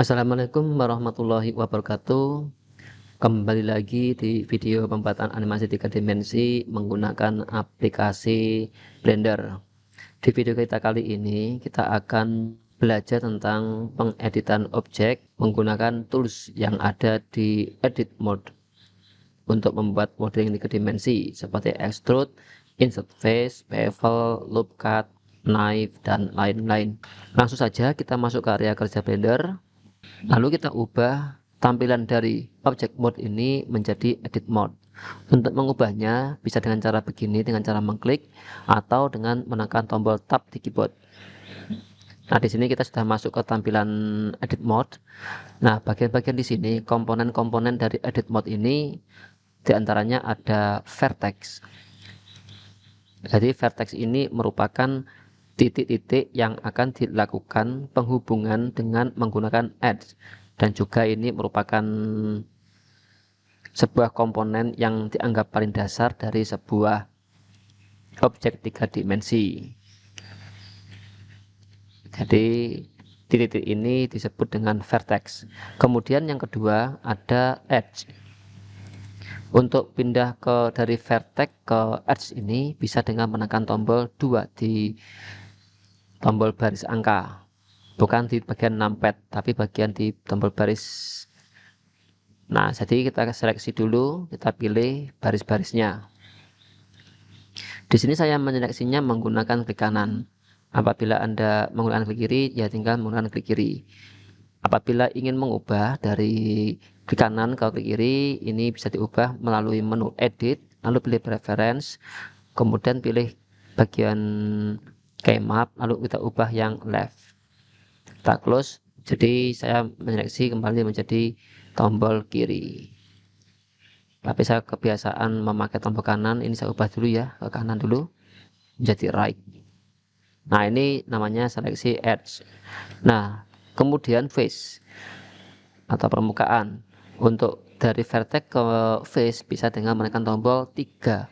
Assalamualaikum warahmatullahi wabarakatuh. Kembali lagi di video pembuatan animasi 3 dimensi menggunakan aplikasi Blender. Di video kita kali ini kita akan belajar tentang pengeditan objek menggunakan tools yang ada di edit mode untuk membuat modeling 3 dimensi seperti extrude, insert face, bevel, loop cut, knife, dan lain-lain. Langsung saja kita masuk ke area kerja Blender. Lalu kita ubah tampilan dari object mode ini menjadi edit mode. Untuk mengubahnya bisa dengan cara begini, dengan cara mengklik atau dengan menekan tombol tab di keyboard. Nah, di sini kita sudah masuk ke tampilan edit mode. Nah, bagian-bagian di sini komponen-komponen dari edit mode ini diantaranya ada vertex. Jadi vertex ini merupakan titik-titik yang akan dilakukan penghubungan dengan menggunakan edge, dan juga ini merupakan sebuah komponen yang dianggap paling dasar dari sebuah objek 3 dimensi. Jadi titik-titik ini disebut dengan vertex. Kemudian yang kedua ada edge. Untuk pindah dari vertex ke edge ini bisa dengan menekan tombol 2 di tombol baris angka, bukan di bagian numpad tapi bagian di tombol baris. Nah, jadi kita seleksi dulu, kita pilih baris-barisnya. Di sini saya menyeleksinya menggunakan klik kanan. Apabila Anda menggunakan klik kiri, ya tinggal menggunakan klik kiri. Apabila ingin mengubah dari klik kanan ke klik kiri, ini bisa diubah melalui menu edit, lalu pilih preference, kemudian pilih bagian keymap, lalu kita ubah yang left. Kita close, jadi saya menyeleksi kembali menjadi tombol kiri. Tapi saya kebiasaan memakai tombol kanan, ini saya ubah dulu ya, ke kanan dulu, menjadi right. Nah, ini namanya seleksi edge. Nah, kemudian face atau permukaan. Untuk dari vertex ke face bisa dengan menekan tombol 3.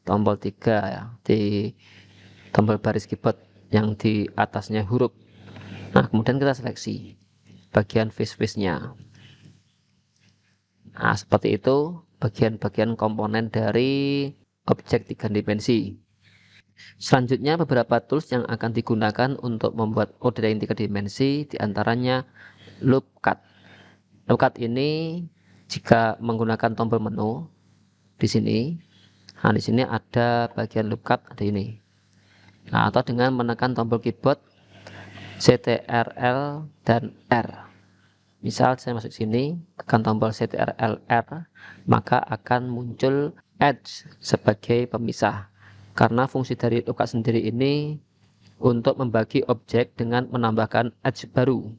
Tombol 3 ya, di tombol baris keyboard yang di atasnya huruf. Nah, kemudian kita seleksi bagian face-nya. Nah, seperti itu bagian-bagian komponen dari objek 3 dimensi. Selanjutnya beberapa tools yang akan digunakan untuk membuat modeling 3 dimensi, diantaranya loop cut. Loop cut ini jika menggunakan tombol menu di sini, nah di sini ada bagian loop cut, ada ini. Nah, atau dengan menekan tombol keyboard CTRL dan R. Misal saya masuk sini, tekan tombol CTRL R, maka akan muncul edge sebagai pemisah. Karena fungsi dari loop cut sendiri ini untuk membagi objek dengan menambahkan edge baru.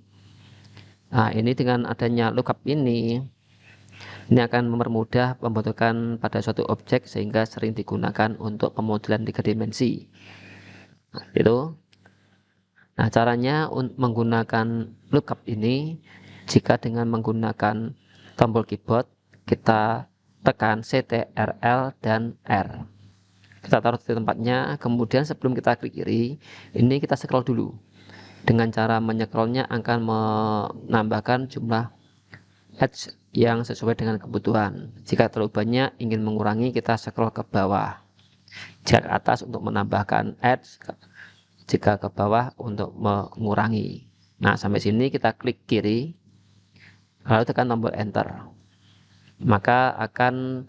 Nah, ini dengan adanya lookup ini akan mempermudah pembentukan pada suatu objek sehingga sering digunakan untuk pemodelan 3 dimensi. Nah, itu. Nah, caranya menggunakan lookup ini, jika dengan menggunakan tombol keyboard kita tekan CTRL dan R. Kita taruh di tempatnya, kemudian sebelum kita klik kiri, ini kita scroll dulu. Dengan cara menycrollnya akan menambahkan jumlah edge yang sesuai dengan kebutuhan. Jika terlalu banyak, ingin mengurangi, kita scroll ke bawah. Jika ke atas untuk menambahkan edge, jika ke bawah untuk mengurangi. Nah, sampai sini kita klik kiri, lalu tekan tombol enter. Maka akan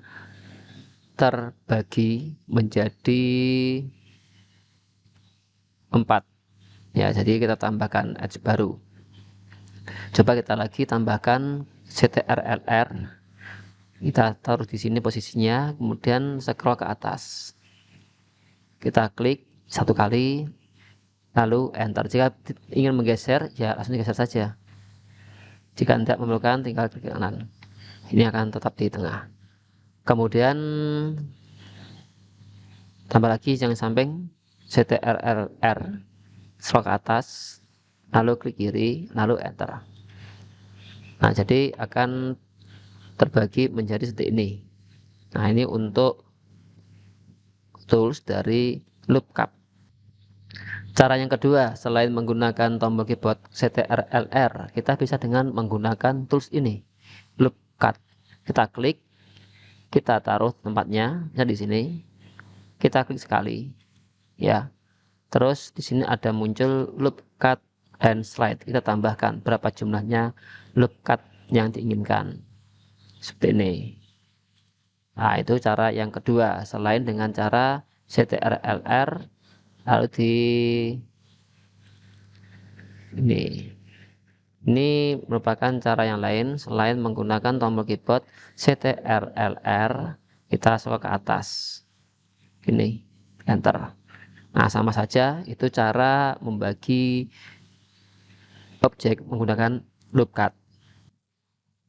terbagi menjadi 4 ya, jadi kita tambahkan edge baru. Coba kita lagi tambahkan CTRL-R, kita taruh di sini posisinya, kemudian scroll ke atas, kita klik satu kali lalu enter. Jika ingin menggeser ya langsung digeser saja, jika tidak memerlukan tinggal klik kanan, ini akan tetap di tengah. Kemudian tambah lagi yang samping, CTRL-R, scroll ke atas, lalu klik kiri, lalu enter. Nah, jadi akan terbagi menjadi seperti ini. Nah, ini untuk tools dari loop cut. Cara yang kedua, selain menggunakan tombol keyboard CTRL-R, kita bisa dengan menggunakan tools ini, loop cut. Kita klik, kita taruh tempatnya, di sini. Kita klik sekali, ya. Terus di sini ada muncul loop cut and slide. Kita tambahkan berapa jumlahnya loop cut yang diinginkan. Seperti ini. Nah, itu cara yang kedua, selain dengan cara CTRL-R lalu di ini merupakan cara yang lain selain menggunakan tombol keyboard CTRL-R. Kita scroll ke atas, gini, enter. Nah, sama saja, itu cara membagi objek menggunakan loop cut.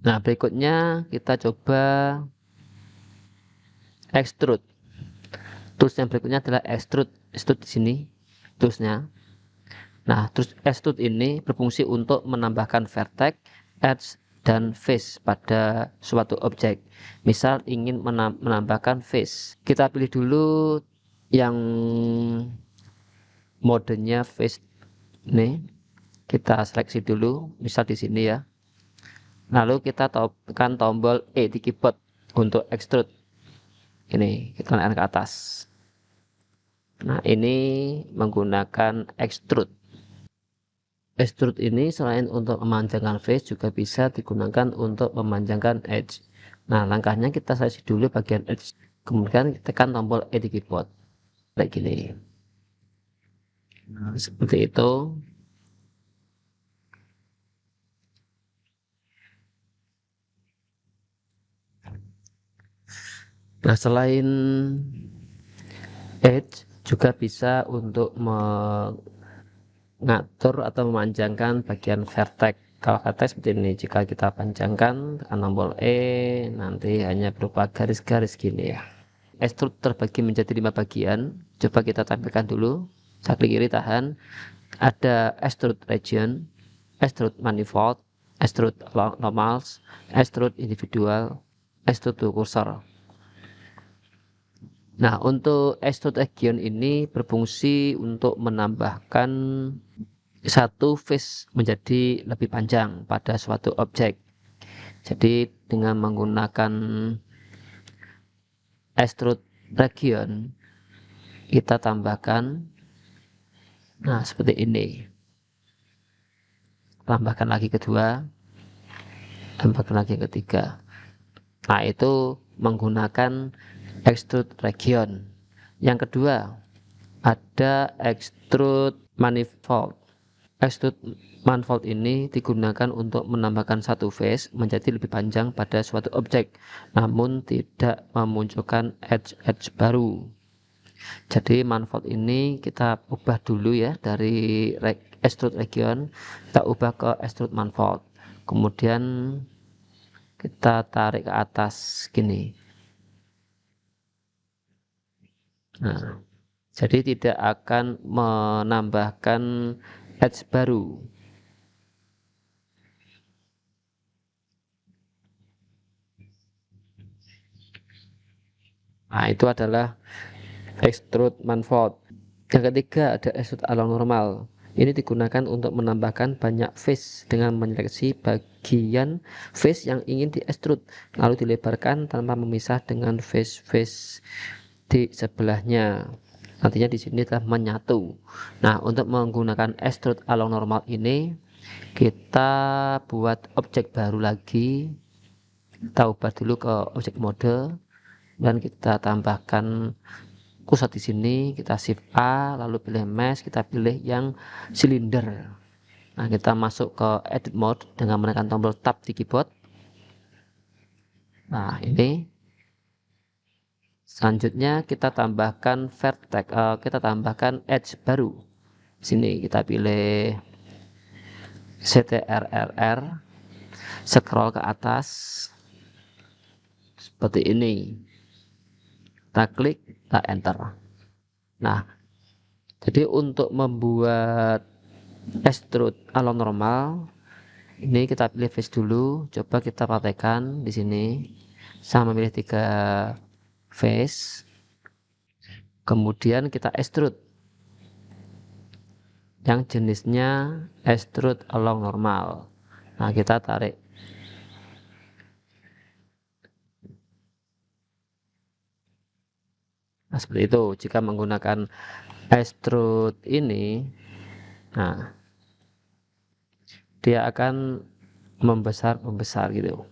Nah, berikutnya kita coba extrude. Tools yang berikutnya adalah extrude. Extrude di sini toolsnya. Nah, terus extrude ini berfungsi untuk menambahkan vertex, edge, dan face pada suatu objek. Misal ingin menambahkan face, kita pilih dulu yang modenya face. Nih, kita seleksi dulu, misal di sini ya. Lalu kita tekan tombol E di keyboard untuk extrude. Ini kita naikkan ke atas. Nah, ini menggunakan extrude. Extrude ini selain untuk memanjangkan face juga bisa digunakan untuk memanjangkan edge. Nah, langkahnya kita seleksi dulu bagian edge, kemudian kita tekan tombol E di keyboard kayak gini. Nah, seperti itu. Nah, selain edge juga bisa untuk mengatur atau memanjangkan bagian vertex. Kalau vertex seperti ini, jika kita panjangkan tekan tombol E, nanti hanya berupa garis-garis gini ya. Extrude terbagi menjadi 5 bagian. Coba kita tampilkan dulu. Saya klik kiri, tahan. Ada extrude region, extrude manifold, extrude normals, extrude individual, extrude to cursor. Nah, untuk extrude region ini berfungsi untuk menambahkan satu face menjadi lebih panjang pada suatu objek. Jadi dengan menggunakan extrude region, kita tambahkan, nah seperti ini. Tambahkan lagi kedua, tambahkan lagi ketiga. Nah, itu menggunakan extrude region. Yang kedua, ada extrude manifold. Extrude manifold ini digunakan untuk menambahkan satu face menjadi lebih panjang pada suatu objek, namun tidak memunculkan edge baru. Jadi manifold ini kita ubah dulu ya, dari extrude region kita ubah ke extrude manifold. Kemudian kita tarik ke atas gini. Nah, jadi tidak akan menambahkan edge baru. Nah, itu adalah extrude manifold. Yang ketiga ada extrude along normal. Ini digunakan untuk menambahkan banyak face dengan menyeleksi bagian face yang ingin di extrude, lalu dilebarkan tanpa memisah dengan face-face di sebelahnya. Nantinya di sini telah menyatu. Nah, untuk menggunakan extrude along normal ini, kita buat objek baru lagi. Kita ubah dulu ke objek mode dan kita tambahkan pusat di sini. Kita shift A, lalu pilih mesh, kita pilih yang silinder. Nah, kita masuk ke edit mode dengan menekan tombol tab di keyboard. Nah, ini selanjutnya kita tambahkan vertex, kita tambahkan edge baru. Sini kita pilih CTRL-R, scroll ke atas seperti ini. Kita klik, kita enter. Nah, jadi untuk membuat extrude along normal ini kita pilih face dulu. Coba kita praktekkan di sini. Saya memilih 3 face. Kemudian kita extrude. yang jenisnya extrude along normal. Nah, kita tarik. Nah, seperti itu. Jika menggunakan extrude ini, nah, dia akan membesar gitu.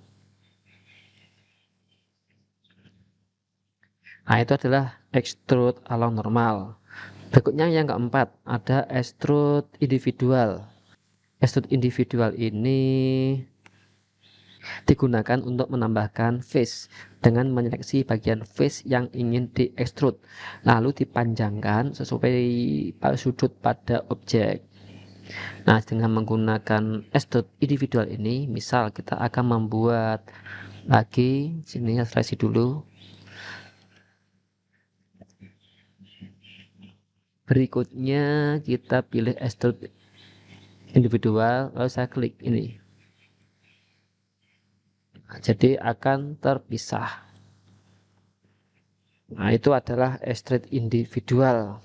Nah, itu adalah extrude along normal. Berikutnya yang keempat, ada extrude individual. Extrude individual ini digunakan untuk menambahkan face dengan menyeleksi bagian face yang ingin diekstrud, lalu dipanjangkan sesuai sudut pada objek. Nah, dengan menggunakan extrude individual ini, misal kita akan membuat lagi, sini seleksi dulu. Berikutnya kita pilih extrude individual, lalu saya klik ini. Nah, jadi akan terpisah. Nah, itu adalah extrude individual.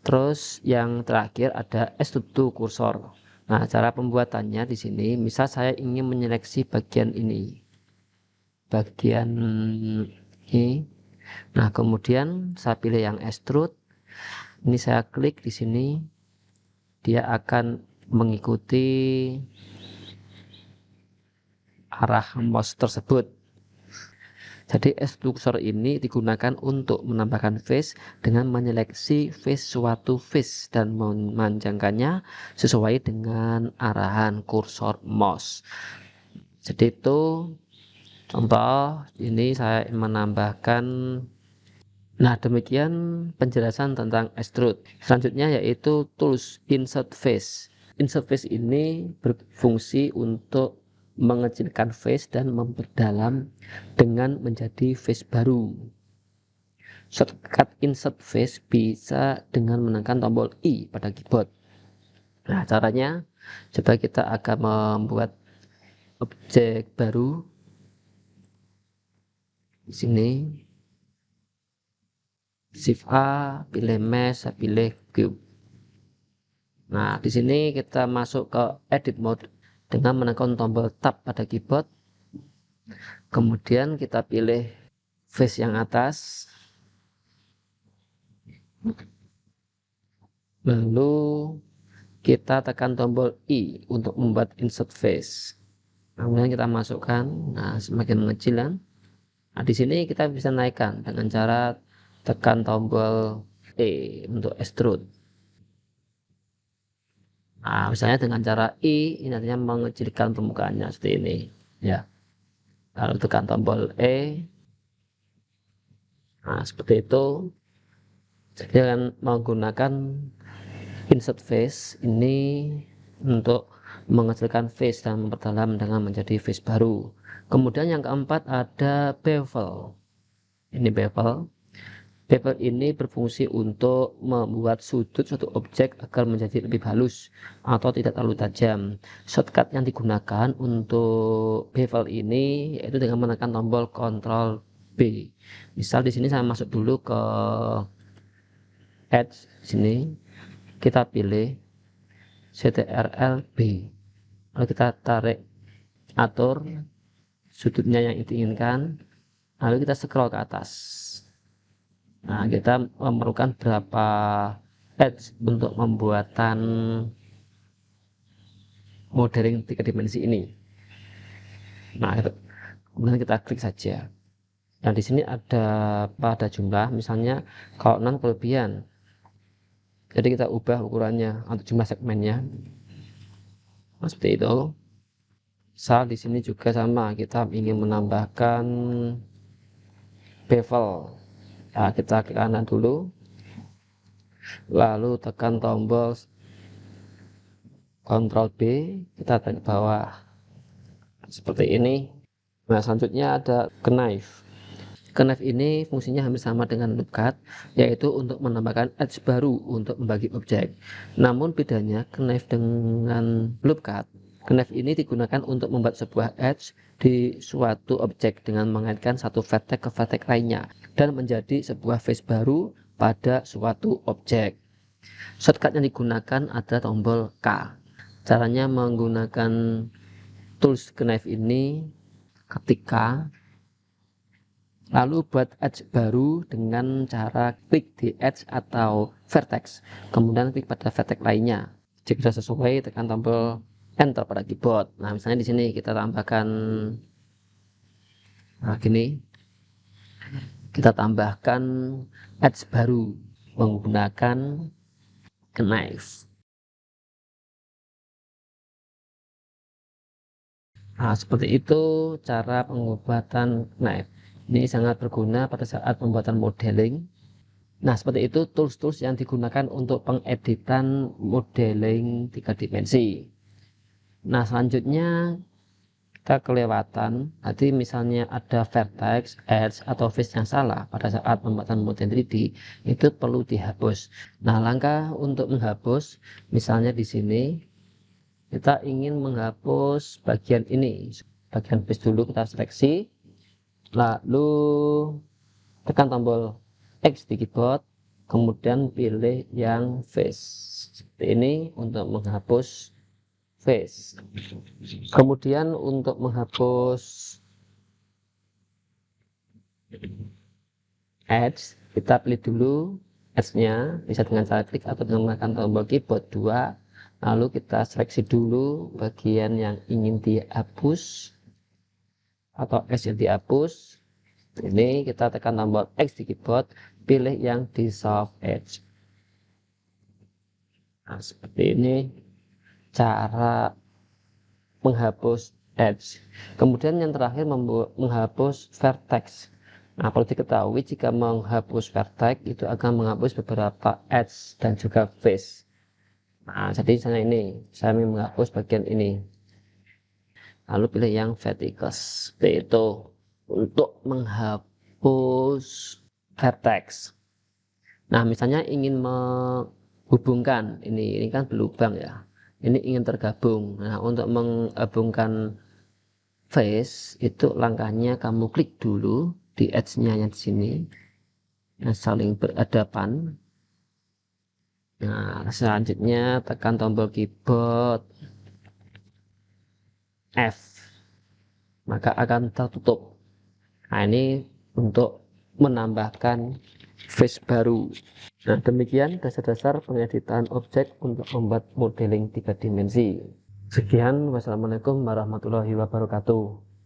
Terus yang terakhir ada extrude to cursor. Nah, cara pembuatannya di sini, misal saya ingin menyeleksi bagian ini. Bagian ini. Nah, kemudian saya pilih yang extrude. Ini saya klik di sini. Dia akan mengikuti arah mouse tersebut. Jadi extruder ini digunakan untuk menambahkan face dengan menyeleksi face suatu face dan memanjangkannya sesuai dengan arahan kursor mouse. Jadi itu contoh, ini saya menambahkan. Nah, demikian penjelasan tentang extrude. Selanjutnya yaitu tools insert face. Insert face ini berfungsi untuk mengecilkan face dan memperdalam dengan menjadi face baru. Shortcut insert face bisa dengan menekan tombol I pada keyboard. Nah, caranya coba kita akan membuat objek baru di sini. Shift A, pilih mesh, pilih cube. Nah, di sini kita masuk ke edit mode dengan menekan tombol tab pada keyboard. Kemudian kita pilih face yang atas. Lalu kita tekan tombol I untuk membuat insert face. Kemudian kita masukkan, nah semakin mengecilan. Nah, di sini kita bisa naikkan dengan cara tekan tombol E untuk extrude. Nah, misalnya dengan cara I, ini artinya mengecilkan permukaannya seperti ini, ya. Lalu tekan tombol E. Nah, seperti itu. Jadi dengan menggunakan insert face ini untuk mengecilkan face dan memperdalam dengan menjadi face baru. Kemudian yang keempat ada bevel. Ini bevel. Bevel ini berfungsi untuk membuat sudut suatu objek agar menjadi lebih halus atau tidak terlalu tajam. Shortcut yang digunakan untuk bevel ini yaitu dengan menekan tombol Ctrl B. Misal di sini saya masuk dulu ke edge sini, kita pilih Ctrl B, lalu kita tarik, atur sudutnya yang diinginkan, lalu kita scroll ke atas. Nah, kita memerlukan berapa edge untuk pembuatan modeling 3 dimensi ini. Nah, kemudian kita klik saja. Nah, di sini ada pada jumlah, misalnya kalau 6 kelebihan. Jadi kita ubah ukurannya atau jumlah segmennya. Nah, seperti itu. Misal di sini juga sama, kita ingin menambahkan bevel. Nah, kita ke kanan dulu, lalu tekan tombol Ctrl B, kita tarik ke bawah seperti ini. Nah, selanjutnya ada knife. Knife ini fungsinya hampir sama dengan loop cut, yaitu untuk menambahkan edge baru untuk membagi objek. Namun bedanya knife dengan loop cut, knife ini digunakan untuk membuat sebuah edge di suatu objek dengan mengaitkan satu vertex ke vertex lainnya dan menjadi sebuah face baru pada suatu objek. Shortcut yang digunakan adalah tombol K. Caranya menggunakan tools knife ini, ketik K, lalu buat edge baru dengan cara klik di edge atau vertex, kemudian klik pada vertex lainnya. Jika sudah sesuai, tekan tombol enter pada keyboard. Nah, misalnya di sini kita tambahkan, nah gini, kita tambahkan edge baru menggunakan knife. Nah, seperti itu cara pengobatan knife. Ini sangat berguna pada saat pembuatan modeling. Nah, seperti itu tools-tools yang digunakan untuk pengeditan modeling 3 dimensi. Nah, selanjutnya kita kelewatan, tadi misalnya ada vertex, edge, atau face yang salah pada saat pembuatan model 3D, itu perlu dihapus. Nah, langkah untuk menghapus, misalnya di sini, kita ingin menghapus bagian ini, bagian face dulu kita seleksi, lalu tekan tombol X di keyboard, kemudian pilih yang face seperti ini untuk menghapus face. Kemudian untuk menghapus edge, kita pilih dulu edge-nya, bisa dengan cara klik atau dengan menekan tombol keyboard 2. Lalu kita seleksi dulu bagian yang ingin dihapus atau X yang dihapus. Ini kita tekan tombol X di keyboard, pilih yang dissolve edge. Nah, seperti ini cara menghapus edge. Kemudian yang terakhir menghapus vertex. Nah, perlu diketahui jika menghapus vertex itu akan menghapus beberapa edge dan juga face. Nah, jadi misalnya ini, saya ingin menghapus bagian ini. Lalu pilih yang vertex. Seperti itu untuk menghapus vertex. Nah, misalnya ingin menghubungkan ini kan berlubang ya. Ini ingin tergabung. Nah, untuk menggabungkan face itu langkahnya kamu klik dulu di edge-nya yang di sini. Yang saling berhadapan. Nah, selanjutnya tekan tombol keyboard F, maka akan tertutup. Nah, ini untuk menambahkan face baru. Nah, demikian dasar-dasar pengeditan objek untuk membuat modeling 3 dimensi. Sekian, wassalamualaikum warahmatullahi wabarakatuh.